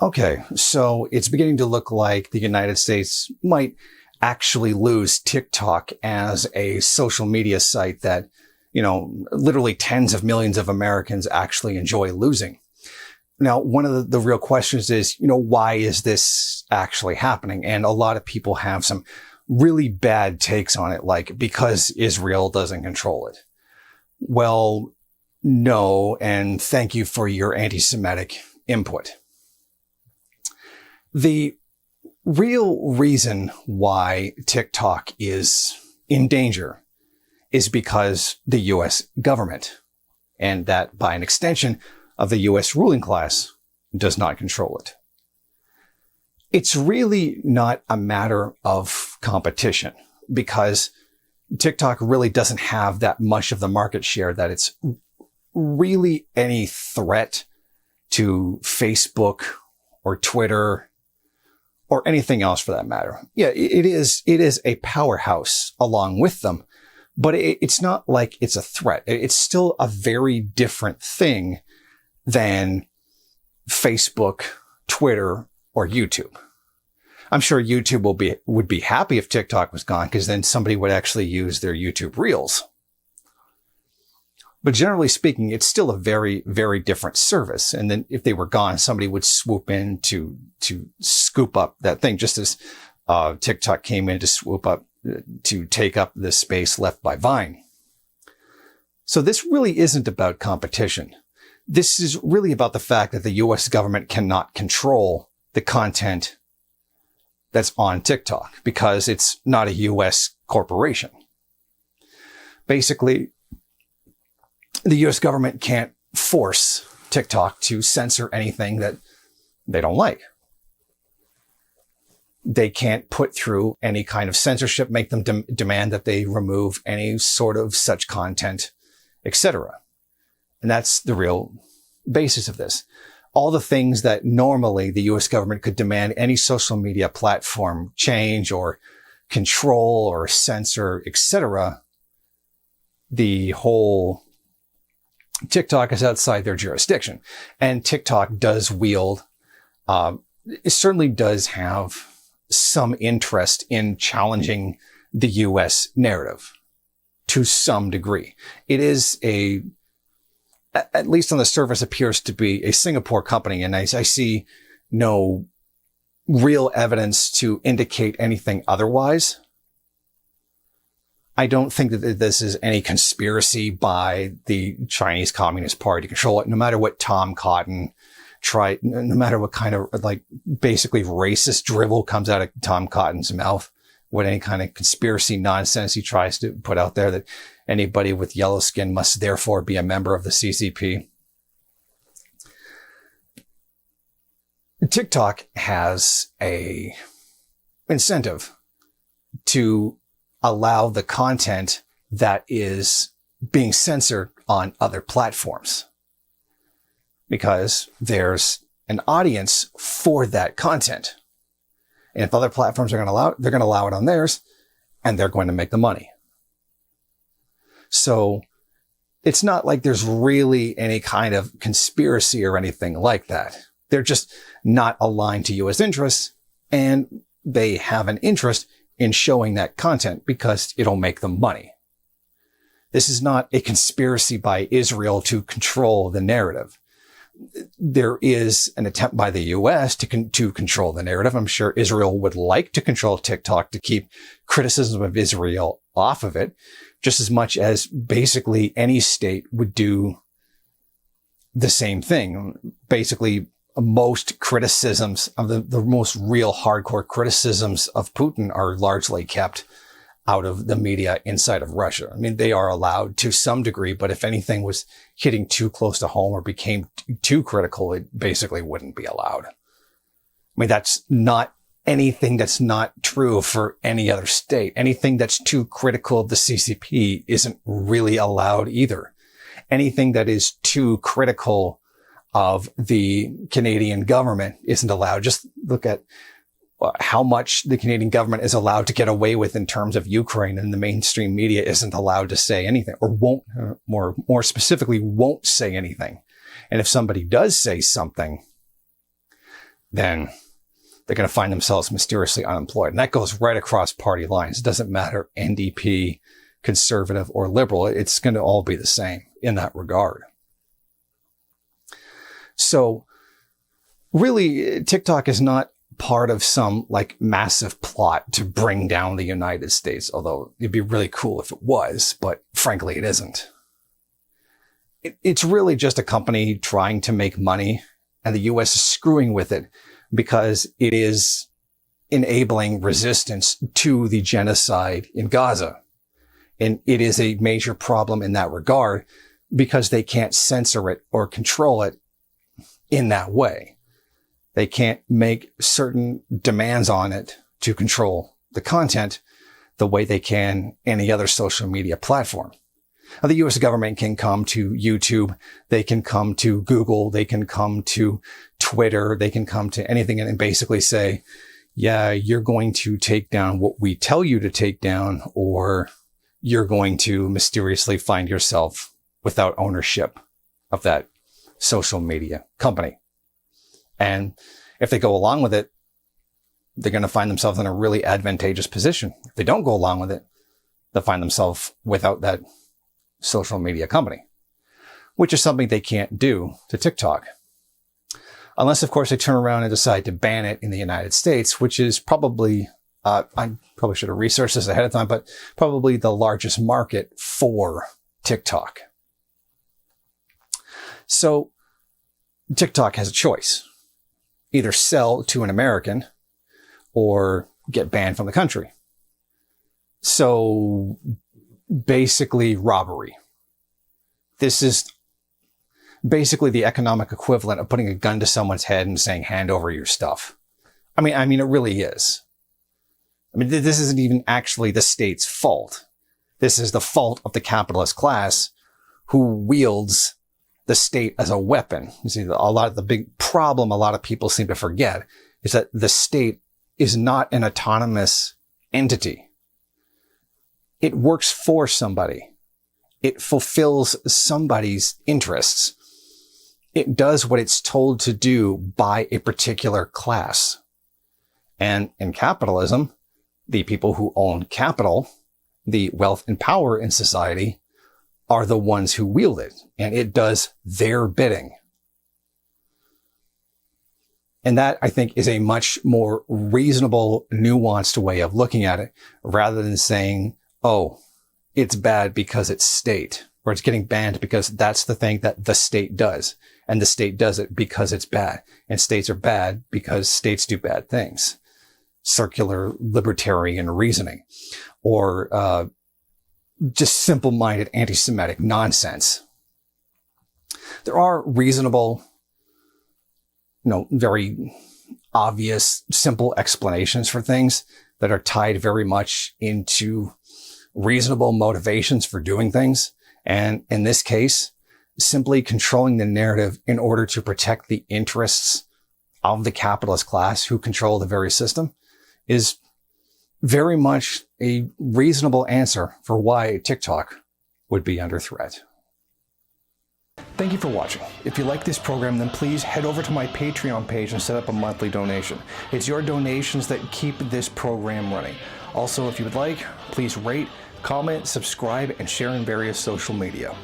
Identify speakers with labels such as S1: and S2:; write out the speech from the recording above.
S1: Okay, so it's beginning to look like the United States might actually lose TikTok as a social media site that, literally tens of millions of Americans actually enjoy losing. Now, one of the real questions is, why is this actually happening? And a lot of people have some really bad takes on it, like because Israel doesn't control it. Well, no, and thank you for your anti-Semitic input. The real reason why TikTok is in danger is because the U.S. government, and that by an extension of the U.S. ruling class, does not control it. It's really not a matter of competition because TikTok really doesn't have that much of the market share that it's really any threat to Facebook or Twitter or anything else for that matter. Yeah, it is a powerhouse along with them, but it's not like it's a threat. It's still a very different thing than Facebook, Twitter, or YouTube. I'm sure YouTube would be happy if TikTok was gone because then somebody would actually use their YouTube Reels. But generally speaking, it's still a very, very different service. And then if they were gone, somebody would swoop in to scoop up that thing, just as TikTok came in to swoop up, to take up the space left by Vine. So this really isn't about competition. This is really about the fact that the U.S. government cannot control the content that's on TikTok because it's not a U.S. corporation. Basically, the U.S. government can't force TikTok to censor anything that they don't like. They can't put through any kind of censorship, make them demand that they remove any sort of such content, etc. And that's the real basis of this. All the things that normally the U.S. government could demand any social media platform change or control or censor, etc., the whole TikTok is outside their jurisdiction. And TikTok does wield, it certainly does have some interest in challenging the U.S. narrative to some degree. It is at least on the surface, appears to be a Singapore company, and I see no real evidence to indicate anything otherwise. I don't think that this is any conspiracy by the Chinese Communist Party to control it, no matter what Tom Cotton tried, no matter what kind of basically racist drivel comes out of Tom Cotton's mouth, what any kind of conspiracy nonsense he tries to put out there that anybody with yellow skin must therefore be a member of the CCP. TikTok has a incentive to allow the content that is being censored on other platforms because there's an audience for that content. And if other platforms are going to allow it, they're going to allow it on theirs and they're going to make the money. So it's not like there's really any kind of conspiracy or anything like that. They're just not aligned to U.S. interests, and they have an interest in showing that content because it'll make them money. This is not a conspiracy by Israel to control the narrative. There is an attempt by the U.S. to control the narrative. I'm sure Israel would like to control TikTok to keep criticism of Israel off of it, just as much as basically any state would do the same thing. Basically, most criticisms of the most real hardcore criticisms of Putin are largely kept out of the media inside of Russia. I mean, they are allowed to some degree, but if anything was hitting too close to home or became too critical, it basically wouldn't be allowed. I mean, that's not anything that's not true for any other state. Anything that's too critical of the CCP isn't really allowed either. Anything that is too critical of the Canadian government isn't allowed. Just look at how much the Canadian government is allowed to get away with in terms of Ukraine, and the mainstream media isn't allowed to say anything, or won't, more specifically, won't say anything. And if somebody does say something, then they're going to find themselves mysteriously unemployed. And that goes right across party lines. It doesn't matter NDP, conservative, or liberal. It's going to all be the same in that regard. So really, TikTok is not part of some like massive plot to bring down the United States, although it'd be really cool if it was, but frankly, it isn't. It's really just a company trying to make money, and the US is screwing with it because it is enabling resistance to the genocide in Gaza. And it is a major problem in that regard because they can't censor it or control it in that way. They can't make certain demands on it to control the content the way they can any other social media platform. Now, the US government can come to YouTube, they can come to Google, they can come to Twitter, they can come to anything and basically say, yeah, you're going to take down what we tell you to take down, or you're going to mysteriously find yourself without ownership of that social media company. And if they go along with it, they're going to find themselves in a really advantageous position. If they don't go along with it, they'll find themselves without that social media company, which is something they can't do to TikTok. Unless, of course, they turn around and decide to ban it in the United States, which is probably, I probably should have researched this ahead of time, but probably the largest market for TikTok. So TikTok has a choice. Either sell to an American or get banned from the country. So basically robbery. This is basically the economic equivalent of putting a gun to someone's head and saying, hand over your stuff. I mean, it really is. I mean, this isn't even actually the state's fault. This is the fault of the capitalist class who wields the state as a weapon. You see, the big problem a lot of people seem to forget is that the state is not an autonomous entity. It works for somebody. It fulfills somebody's interests. It does what it's told to do by a particular class. And in capitalism, the people who own capital, the wealth and power in society, are the ones who wield it, and it does their bidding. And that, I think, is a much more reasonable, nuanced way of looking at it, rather than saying, oh, it's bad because it's state, or it's getting banned because that's the thing that the state does, and the state does it because it's bad, and states are bad because states do bad things. Circular libertarian reasoning, or just simple-minded anti-Semitic nonsense. There are reasonable, very obvious, simple explanations for things that are tied very much into reasonable motivations for doing things. And in this case, simply controlling the narrative in order to protect the interests of the capitalist class who control the very system is very much a reasonable answer for why TikTok would be under threat. Thank you for watching. If you like this program, then please head over to my Patreon page and set up a monthly donation. It's your donations that keep this program running. Also, if you would like, please rate, comment, subscribe, and share in various social media.